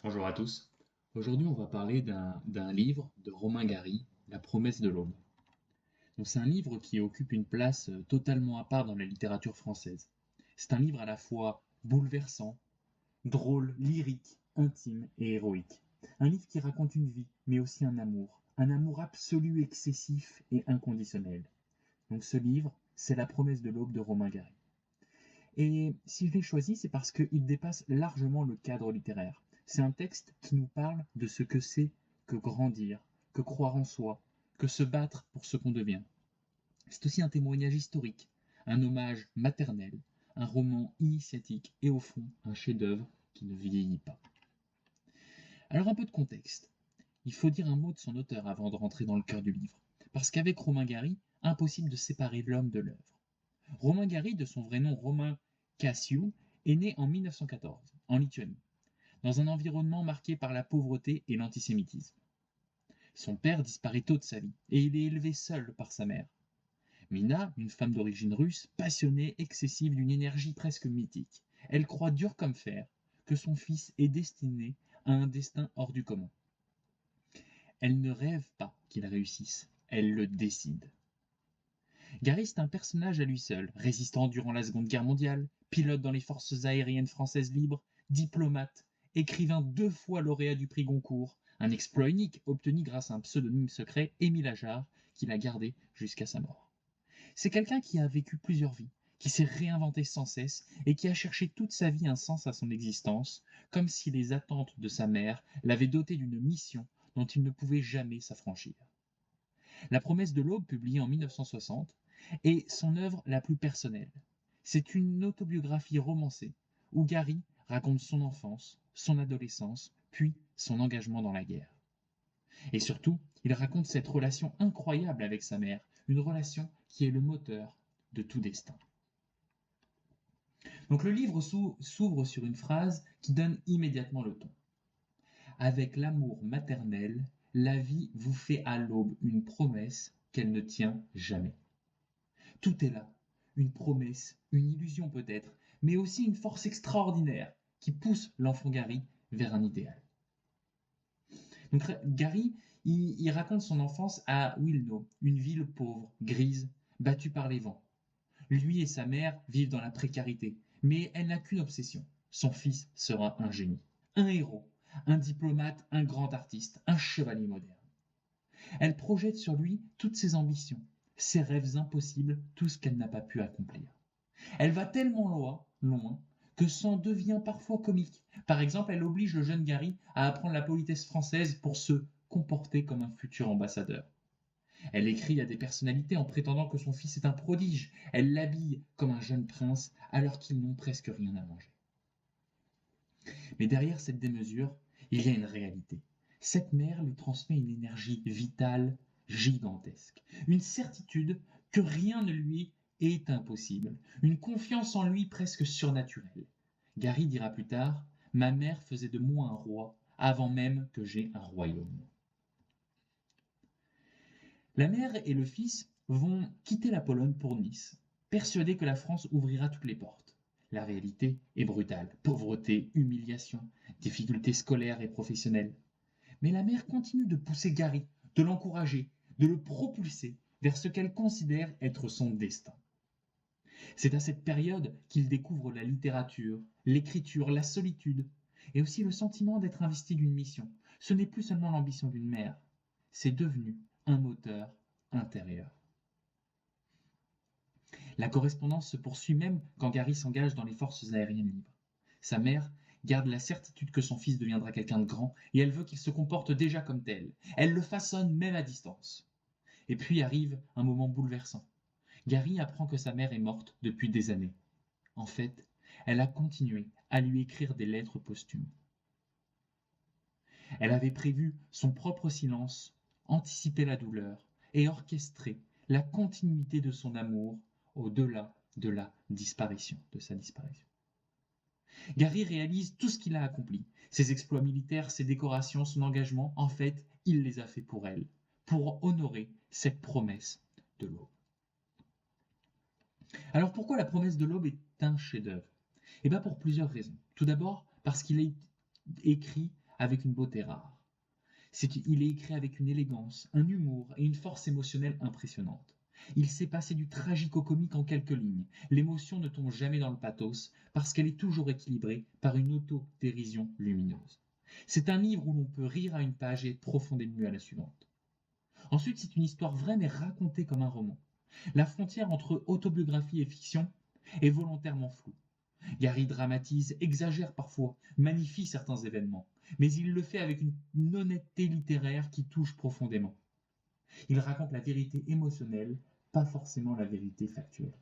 Bonjour à tous. Aujourd'hui, on va parler d'un livre de Romain Gary, La promesse de l'aube. Donc, c'est un livre qui occupe une place totalement à part dans la littérature française. C'est un livre à la fois bouleversant, drôle, lyrique, intime et héroïque. Un livre qui raconte une vie, mais aussi un amour absolu, excessif et inconditionnel. Donc, ce livre, c'est La promesse de l'aube de Romain Gary. Et si je l'ai choisi, c'est parce qu'il dépasse largement le cadre littéraire. C'est un texte qui nous parle de ce que c'est que grandir, que croire en soi, que se battre pour ce qu'on devient. C'est aussi un témoignage historique, un hommage maternel, un roman initiatique et au fond un chef-d'œuvre qui ne vieillit pas. Alors un peu de contexte. Il faut dire un mot de son auteur avant de rentrer dans le cœur du livre. Parce qu'avec Romain Gary, impossible de séparer l'homme de l'œuvre. Romain Gary, de son vrai nom Romain Cassiu, est né en 1914, en Lituanie, dans un environnement marqué par la pauvreté et l'antisémitisme. Son père disparaît tôt de sa vie, et il est élevé seul par sa mère. Mina, une femme d'origine russe, passionnée, excessive, d'une énergie presque mythique. Elle croit dur comme fer que son fils est destiné à un destin hors du commun. Elle ne rêve pas qu'il réussisse, elle le décide. Gary est un personnage à lui seul, résistant durant la Seconde Guerre mondiale, pilote dans les forces aériennes françaises libres, diplomate, écrivain 2 fois lauréat du prix Goncourt, un exploit unique obtenu grâce à un pseudonyme secret, Émile Ajar, qu'il a gardé jusqu'à sa mort. C'est quelqu'un qui a vécu plusieurs vies, qui s'est réinventé sans cesse et qui a cherché toute sa vie un sens à son existence, comme si les attentes de sa mère l'avaient doté d'une mission dont il ne pouvait jamais s'affranchir. La promesse de l'aube, publiée en 1960, est son œuvre la plus personnelle. C'est une autobiographie romancée où Gary raconte son enfance, son adolescence, puis son engagement dans la guerre. Et surtout, il raconte cette relation incroyable avec sa mère, une relation qui est le moteur de tout destin. Donc le livre s'ouvre sur une phrase qui donne immédiatement le ton. Avec l'amour maternel, la vie vous fait à l'aube une promesse qu'elle ne tient jamais. Tout est là, une promesse, une illusion peut-être, mais aussi une force extraordinaire qui pousse l'enfant Gary vers un idéal. Donc Gary, il raconte son enfance à Wilno, une ville pauvre, grise, battue par les vents. Lui et sa mère vivent dans la précarité, mais elle n'a qu'une obsession. Son fils sera un génie, un héros, un diplomate, un grand artiste, un chevalier moderne. Elle projette sur lui toutes ses ambitions, ses rêves impossibles, tout ce qu'elle n'a pas pu accomplir. Elle va tellement loin, que c'en devient parfois comique. Par exemple, elle oblige le jeune Gary à apprendre la politesse française pour se comporter comme un futur ambassadeur. Elle écrit à des personnalités en prétendant que son fils est un prodige. Elle l'habille comme un jeune prince alors qu'ils n'ont presque rien à manger. Mais derrière cette démesure, il y a une réalité. Cette mère lui transmet une énergie vitale gigantesque, une certitude que rien ne lui est impossible, une confiance en lui presque surnaturelle. Gary dira plus tard, ma mère faisait de moi un roi avant même que j'aie un royaume. La mère et le fils vont quitter la Pologne pour Nice, persuadés que la France ouvrira toutes les portes. La réalité est brutale. Pauvreté, humiliation, difficultés scolaires et professionnelles. Mais la mère continue de pousser Gary, de l'encourager, de le propulser vers ce qu'elle considère être son destin. C'est à cette période qu'il découvre la littérature, l'écriture, la solitude, et aussi le sentiment d'être investi d'une mission. Ce n'est plus seulement l'ambition d'une mère, c'est devenu un moteur intérieur. La correspondance se poursuit même quand Gary s'engage dans les forces aériennes libres. Sa mère garde la certitude que son fils deviendra quelqu'un de grand et elle veut qu'il se comporte déjà comme tel. Elle le façonne même à distance. Et puis arrive un moment bouleversant. Gary apprend que sa mère est morte depuis des années. En fait, elle a continué à lui écrire des lettres posthumes. Elle avait prévu son propre silence, anticipé la douleur et orchestré la continuité de son amour au-delà de la disparition, de sa disparition. Gary réalise tout ce qu'il a accompli. Ses exploits militaires, ses décorations, son engagement, en fait, il les a fait pour elle, pour honorer cette promesse de l'aube. Alors pourquoi la promesse de l'aube est un chef-d'œuvre? Eh bien pour plusieurs raisons. Tout d'abord parce qu'il est écrit avec une beauté rare. Il est écrit avec une élégance, un humour et une force émotionnelle impressionnante. Il sait passer du tragique au comique en quelques lignes. L'émotion ne tombe jamais dans le pathos parce qu'elle est toujours équilibrée par une autodérision lumineuse. C'est un livre où l'on peut rire à une page et être profond ému à la suivante. Ensuite, c'est une histoire vraie mais racontée comme un roman. La frontière entre autobiographie et fiction est volontairement floue. Gary dramatise, exagère parfois, magnifie certains événements, mais il le fait avec une honnêteté littéraire qui touche profondément. Il raconte la vérité émotionnelle, pas forcément la vérité factuelle.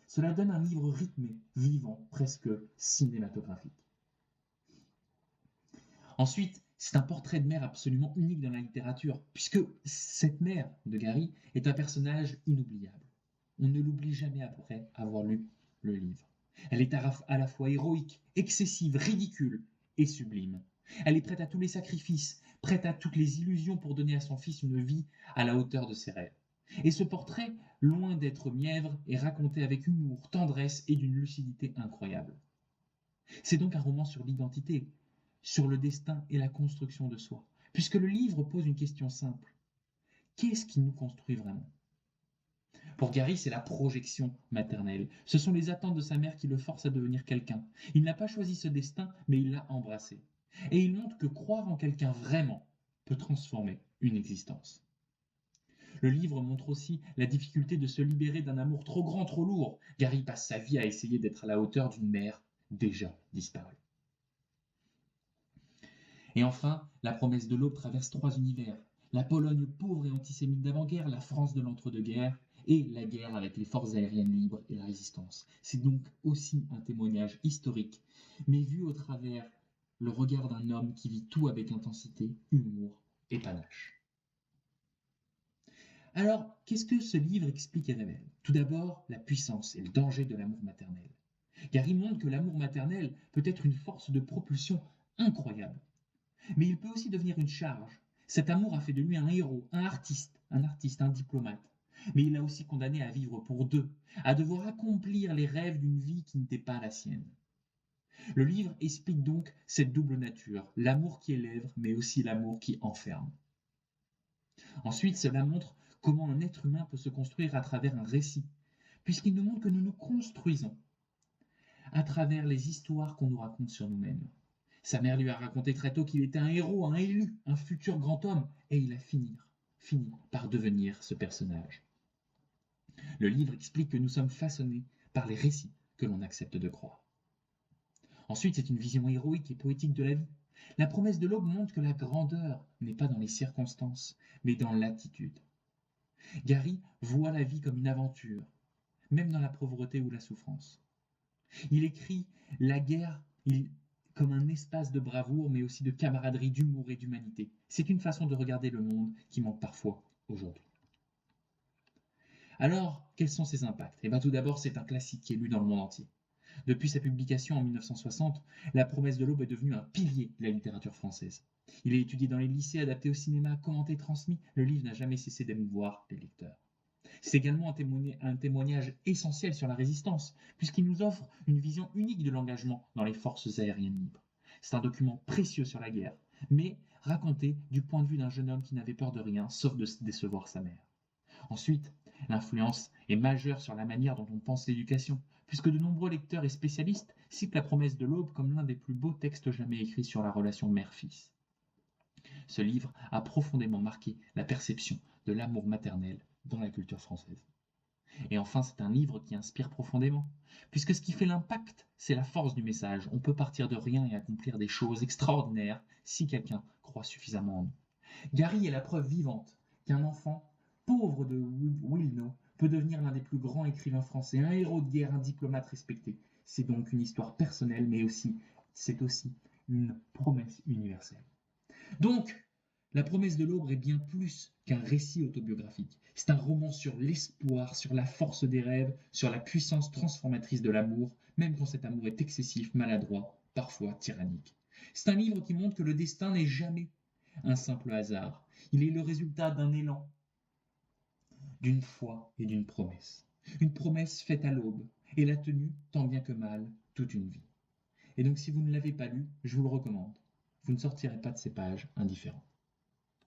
Cela donne un livre rythmé, vivant, presque cinématographique. Ensuite, c'est un portrait de mère absolument unique dans la littérature, puisque cette mère de Gary est un personnage inoubliable. On ne l'oublie jamais après avoir lu le livre. Elle est à la fois héroïque, excessive, ridicule et sublime. Elle est prête à tous les sacrifices, prête à toutes les illusions pour donner à son fils une vie à la hauteur de ses rêves. Et ce portrait, loin d'être mièvre, est raconté avec humour, tendresse et d'une lucidité incroyable. C'est donc un roman sur l'identité, sur le destin et la construction de soi, puisque le livre pose une question simple. Qu'est-ce qui nous construit vraiment ? Pour Gary, c'est la projection maternelle. Ce sont les attentes de sa mère qui le forcent à devenir quelqu'un. Il n'a pas choisi ce destin, mais il l'a embrassé. Et il montre que croire en quelqu'un vraiment peut transformer une existence. Le livre montre aussi la difficulté de se libérer d'un amour trop grand, trop lourd. Gary passe sa vie à essayer d'être à la hauteur d'une mère déjà disparue. Et enfin, La promesse de l'aube traverse 3 univers. La Pologne pauvre et antisémite d'avant-guerre, la France de l'entre-deux-guerres et la guerre avec les forces aériennes libres et la résistance. C'est donc aussi un témoignage historique, mais vu au travers le regard d'un homme qui vit tout avec intensité, humour et panache. Alors, qu'est-ce que ce livre explique et révèle ? Tout d'abord, la puissance et le danger de l'amour maternel. Gary montre que l'amour maternel peut être une force de propulsion incroyable. Mais il peut aussi devenir une charge. Cet amour a fait de lui un héros, un artiste, un diplomate. Mais il l'a aussi condamné à vivre pour deux, à devoir accomplir les rêves d'une vie qui n'était pas la sienne. Le livre explique donc cette double nature, l'amour qui élève, mais aussi l'amour qui enferme. Ensuite, cela montre comment un être humain peut se construire à travers un récit, puisqu'il nous montre que nous nous construisons à travers les histoires qu'on nous raconte sur nous-mêmes. Sa mère lui a raconté très tôt qu'il était un héros, un élu, un futur grand homme, et il a fini par devenir ce personnage. Le livre explique que nous sommes façonnés par les récits que l'on accepte de croire. Ensuite, c'est une vision héroïque et poétique de la vie. La promesse de l'aube montre que la grandeur n'est pas dans les circonstances, mais dans l'attitude. Gary voit la vie comme une aventure, même dans la pauvreté ou la souffrance. Il écrit la guerre comme un espace de bravoure, mais aussi de camaraderie, d'humour et d'humanité. C'est une façon de regarder le monde qui manque parfois aujourd'hui. Alors, quels sont ses impacts ? Eh bien, tout d'abord, c'est un classique qui est lu dans le monde entier. Depuis sa publication en 1960, La promesse de l'aube est devenue un pilier de la littérature française. Il est étudié dans les lycées, adapté au cinéma, commenté, transmis. Le livre n'a jamais cessé d'émouvoir les lecteurs. C'est également un témoignage essentiel sur la résistance, puisqu'il nous offre une vision unique de l'engagement dans les forces aériennes libres. C'est un document précieux sur la guerre, mais raconté du point de vue d'un jeune homme qui n'avait peur de rien, sauf de décevoir sa mère. Ensuite, l'influence est majeure sur la manière dont on pense l'éducation, puisque de nombreux lecteurs et spécialistes citent La promesse de l'aube comme l'un des plus beaux textes jamais écrits sur la relation mère-fils. Ce livre a profondément marqué la perception de l'amour maternel dans la culture française. Et enfin, c'est un livre qui inspire profondément, puisque ce qui fait l'impact, c'est la force du message. On peut partir de rien et accomplir des choses extraordinaires si quelqu'un croit suffisamment en nous. Gary est la preuve vivante qu'un enfant pauvre de Wilno peut devenir l'un des plus grands écrivains français, un héros de guerre, un diplomate respecté. C'est donc une histoire personnelle, mais c'est aussi une promesse universelle. Donc, La promesse de l'aube est bien plus qu'un récit autobiographique. C'est un roman sur l'espoir, sur la force des rêves, sur la puissance transformatrice de l'amour, même quand cet amour est excessif, maladroit, parfois tyrannique. C'est un livre qui montre que le destin n'est jamais un simple hasard. Il est le résultat d'un élan, d'une foi et d'une promesse. Une promesse faite à l'aube, et la tenue, tant bien que mal, toute une vie. Et donc si vous ne l'avez pas lu, je vous le recommande. vous ne sortirez pas de ces pages indifférent.